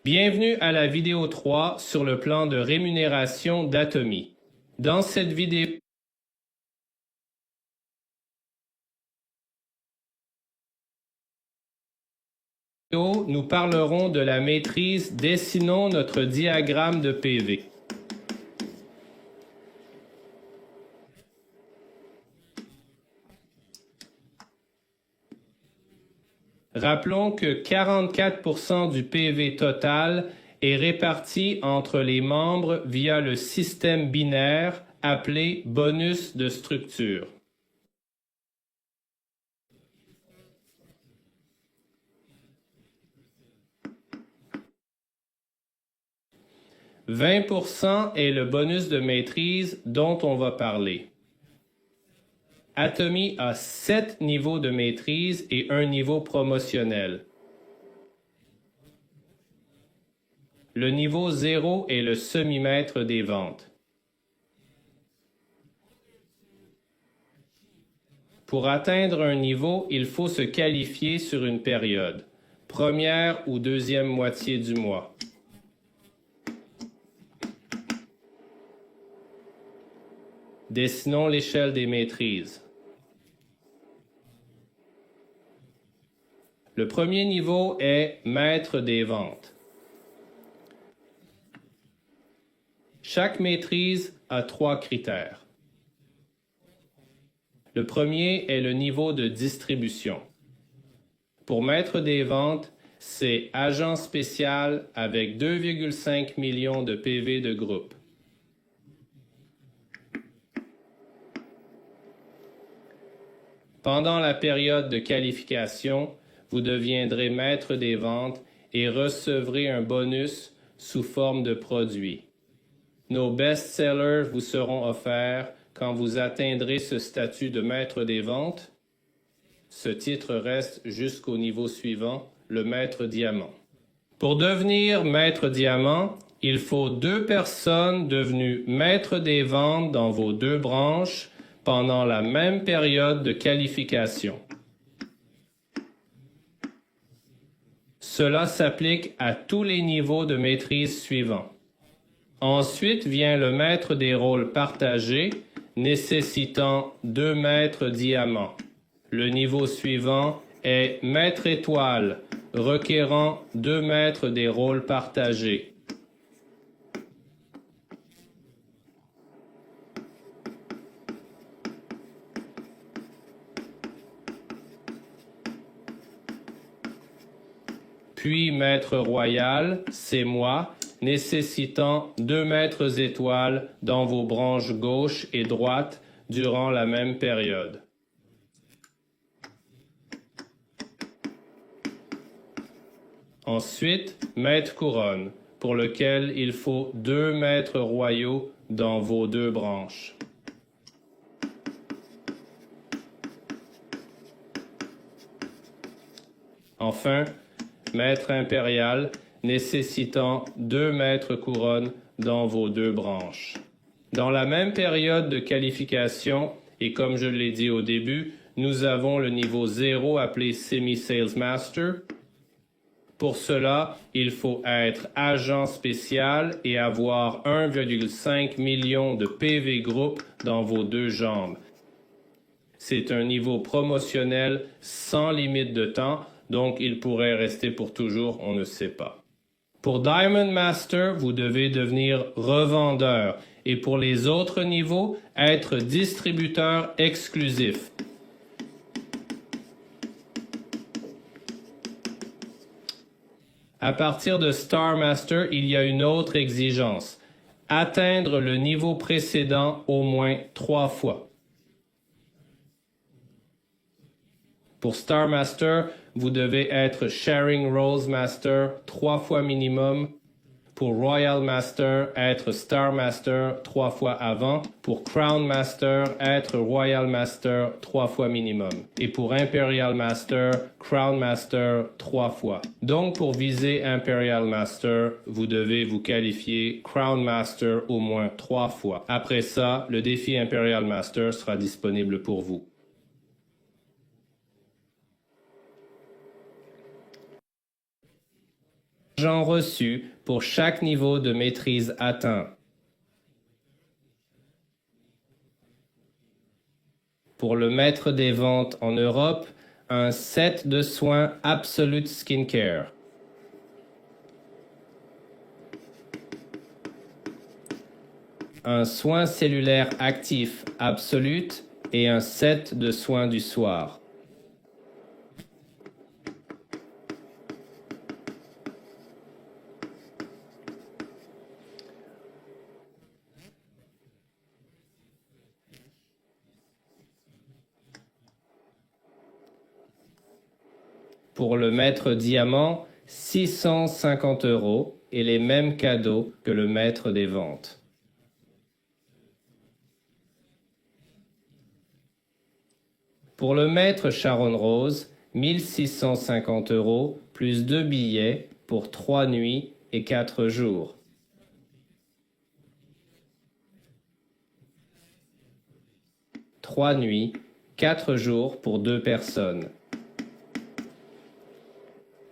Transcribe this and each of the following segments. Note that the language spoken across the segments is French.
Bienvenue à la vidéo 3 sur le plan de rémunération d'Atomy. Dans cette vidéo, nous parlerons de la maîtrise Dessinons notre diagramme de PV. Rappelons que 44% du PV total est réparti entre les membres via le système binaire appelé bonus de structure. « 20% est le bonus de maîtrise dont on va parler. Atomy a 7 niveaux de maîtrise et un niveau promotionnel. Le niveau 0 est le semi-maître des ventes. Pour atteindre un niveau, il faut se qualifier sur une période, première ou deuxième moitié du mois. Dessinons l'échelle des maîtrises. Le premier niveau est maître des ventes. Chaque maîtrise a 3 critères. Le premier est le niveau de distribution. Pour maître des ventes, c'est agent spécial avec 2,5 millions de PV de groupe. Pendant la période de qualification, vous deviendrez maître des ventes et recevrez un bonus sous forme de produit. Nos best-sellers vous seront offerts quand vous atteindrez ce statut de maître des ventes. Ce titre reste jusqu'au niveau suivant, le maître diamant. Pour devenir maître diamant, il faut 2 personnes devenues maître des ventes dans vos 2 branches pendant la même période de qualification. Cela s'applique à tous les niveaux de maîtrise suivants. Ensuite vient le maître des rôles partagés, nécessitant 2 maîtres diamants. Le niveau suivant est maître étoile, requérant 2 maîtres des rôles partagés. Puis maître royal, c'est moi, nécessitant 2 maîtres étoiles dans vos branches gauche et droite durant la même période. Ensuite, maître couronne, pour lequel il faut 2 maîtres royaux dans vos 2 branches. Enfin, maître impérial, nécessitant 2 maîtres couronnes dans vos 2 branches. Dans la même période de qualification, et comme je l'ai dit au début, nous avons le niveau 0 appelé Semi-Sales Master. Pour cela, il faut être agent spécial et avoir 1,5 million de PV groupe dans vos 2 jambes. C'est un niveau promotionnel sans limite de temps, donc il pourrait rester pour toujours, on ne sait pas. Pour Diamond Master, vous devez devenir revendeur et pour les autres niveaux, être distributeur exclusif. À partir de Star Master, il y a une autre exigence. Atteindre le niveau précédent au moins 3 fois. Pour Star Master, vous devez être Sharing Roles Master 3 fois minimum. Pour Royal Master, être Star Master 3 fois avant. Pour Crown Master, être Royal Master 3 fois minimum. Et pour Imperial Master, Crown Master 3 fois. Donc pour viser Imperial Master, vous devez vous qualifier Crown Master au moins 3 fois. Après ça, le défi Imperial Master sera disponible pour vous. Argent reçu pour chaque niveau de maîtrise atteint. Pour le maître des ventes en Europe, un set de soins Absolute Skincare. Un soin cellulaire actif Absolute et un set de soins du soir. Pour le maître diamant, 650 € et les mêmes cadeaux que le maître des ventes. Pour le maître Sharon Rose, 1650 € plus 2 billets pour 3 nuits et 4 jours. Trois nuits, 4 jours pour 2 personnes.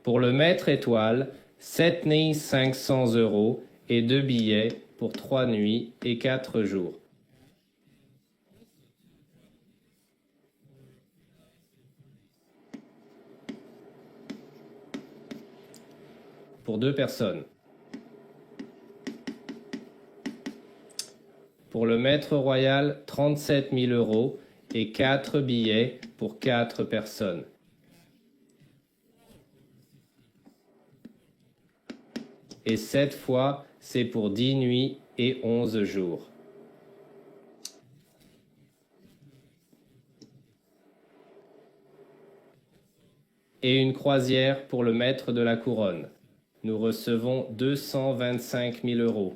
Pour le maître étoile, 7 nuits 500 € et 2 billets pour 3 nuits et 4 jours. Pour 2 personnes. Pour le maître royal, 37 000 € et 4 billets pour 4 personnes. Et cette fois, c'est pour 10 nuits et 11 jours. Et une croisière pour le maître de la couronne. Nous recevons 225 000 €.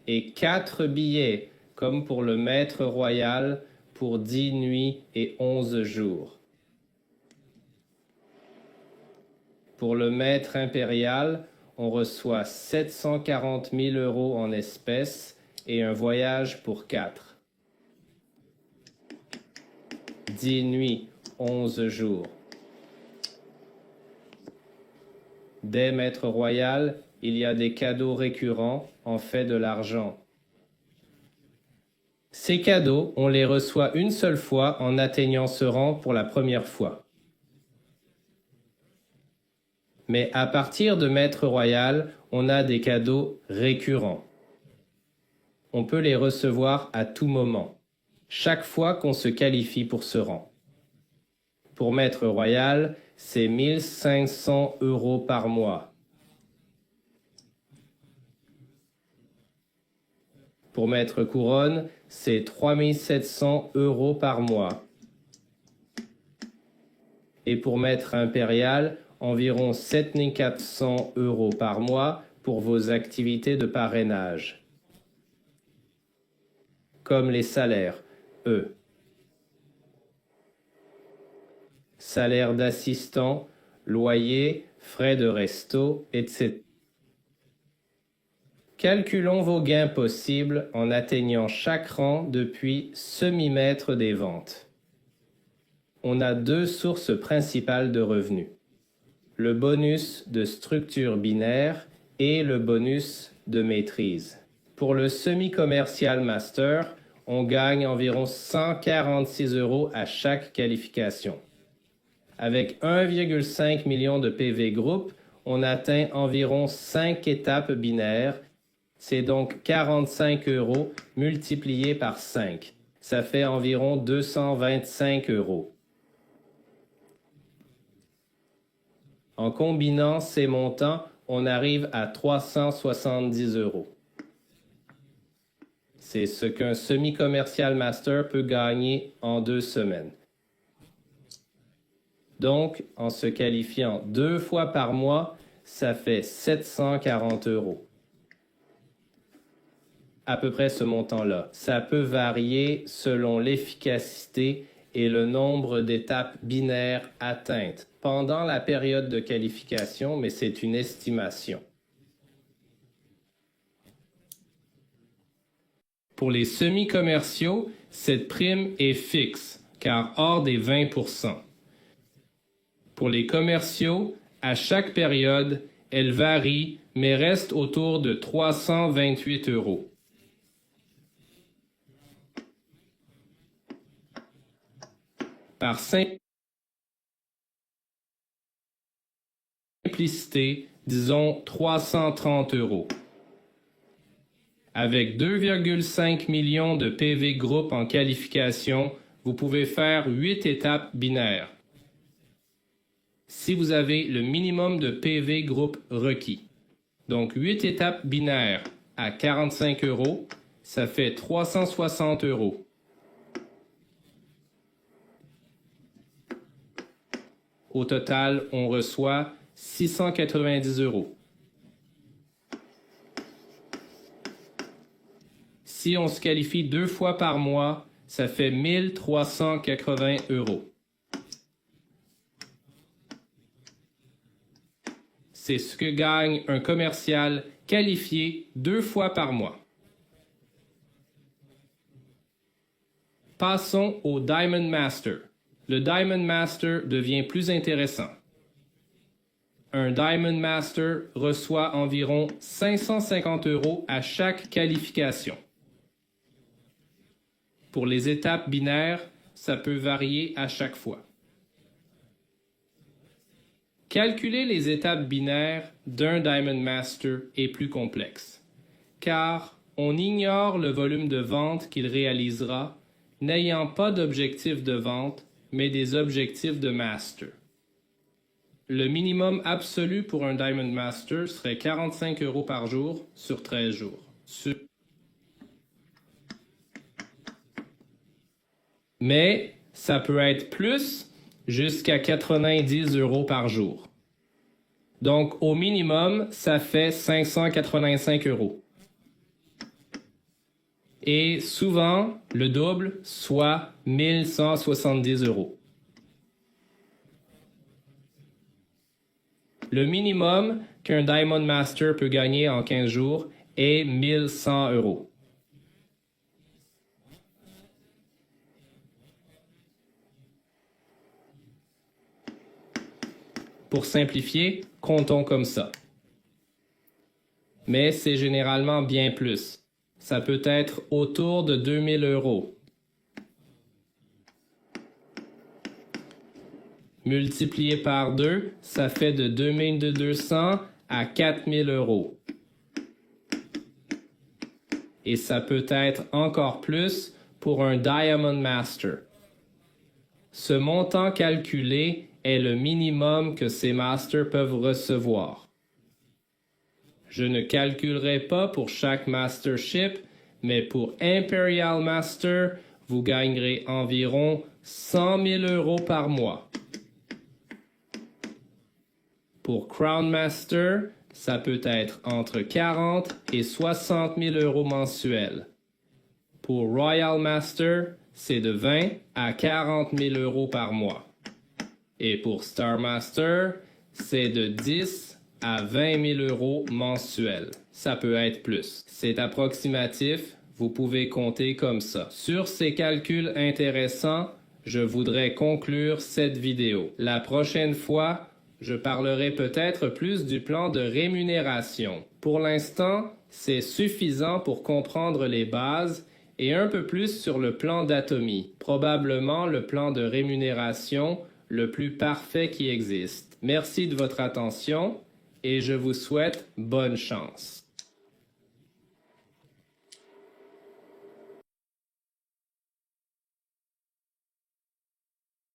Et 4 billets, comme pour le maître royal, pour 10 nuits et 11 jours. Pour le maître impérial, on reçoit 740 000 € en espèces et un voyage pour 4. 10 nuits, 11 jours. Dès maître royal, il y a des cadeaux récurrents en fait de l'argent. Ces cadeaux, on les reçoit une seule fois en atteignant ce rang pour la première fois. Mais à partir de maître royal, on a des cadeaux récurrents. On peut les recevoir à tout moment, chaque fois qu'on se qualifie pour ce rang. Pour maître royal, c'est 1 500 € par mois. Pour maître couronne, c'est 3 700 € par mois. Et pour maître impérial, environ 7 400 € par mois pour vos activités de parrainage. Comme les salaires, eux. Salaire d'assistant, loyer, frais de resto, etc. Calculons vos gains possibles en atteignant chaque rang depuis semi-maître des ventes. On a 2 sources principales de revenus. Le bonus de structure binaire et le bonus de maîtrise. Pour le semi-commercial master, on gagne environ 146 € à chaque qualification. Avec 1,5 million de PV groupe, on atteint environ 5 étapes binaires. C'est donc 45 € multiplié par 5. Ça fait environ 225 €. En combinant ces montants, on arrive à 370 €. C'est ce qu'un semi-commercial master peut gagner en 2 semaines. Donc, en se qualifiant 2 fois par mois, ça fait 740 €. À peu près ce montant-là. Ça peut varier selon l'efficacité et le nombre d'étapes binaires atteintes pendant la période de qualification, mais c'est une estimation. Pour les semi-commerciaux, cette prime est fixe, car hors des 20 %. Pour les commerciaux, à chaque période, elle varie, mais reste autour de 328 €. Par simplicité, disons 330 €. Avec 2,5 millions de PV groupes en qualification, vous pouvez faire 8 étapes binaires. Si vous avez le minimum de PV groupe requis. Donc 8 étapes binaires à 45 €, ça fait 360 €. Au total, on reçoit 690 €. Si on se qualifie 2 fois par mois, ça fait 1380 €. C'est ce que gagne un commercial qualifié 2 fois par mois. Passons au Diamond Master. Le Diamond Master devient plus intéressant. Un Diamond Master reçoit environ 550 € à chaque qualification. Pour les étapes binaires, ça peut varier à chaque fois. Calculer les étapes binaires d'un Diamond Master est plus complexe, car on ignore le volume de vente qu'il réalisera, n'ayant pas d'objectif de vente, mais des objectifs de Master. Le minimum absolu pour un Diamond Master serait 45 € par jour sur 13 jours. Mais ça peut être plus, jusqu'à 90 € par jour. Donc, au minimum, ça fait 585 €. Et souvent, le double, soit 1170 €. Le minimum qu'un Diamond Master peut gagner en 15 jours est 1100 €. Pour simplifier, comptons comme ça. Mais c'est généralement bien plus. Ça peut être autour de 2000 €. Multiplié par 2, ça fait de 2200 à 4000 €. Et ça peut être encore plus pour un Diamond Master. Ce montant calculé est le minimum que ces masters peuvent recevoir. Je ne calculerai pas pour chaque mastership, mais pour Imperial Master, vous gagnerez environ 100 000 € par mois. Pour Crown Master, ça peut être entre 40 et 60 000 € mensuels. Pour Royal Master, c'est de 20 à 40 000 € par mois. Et pour Star Master, c'est de 10 à 20 000 € mensuels. Ça peut être plus. C'est approximatif, vous pouvez compter comme ça. Sur ces calculs intéressants, je voudrais conclure cette vidéo. La prochaine fois, je parlerai peut-être plus du plan de rémunération. Pour l'instant, c'est suffisant pour comprendre les bases et un peu plus sur le plan d'atomie, probablement le plan de rémunération le plus parfait qui existe. Merci de votre attention et je vous souhaite bonne chance.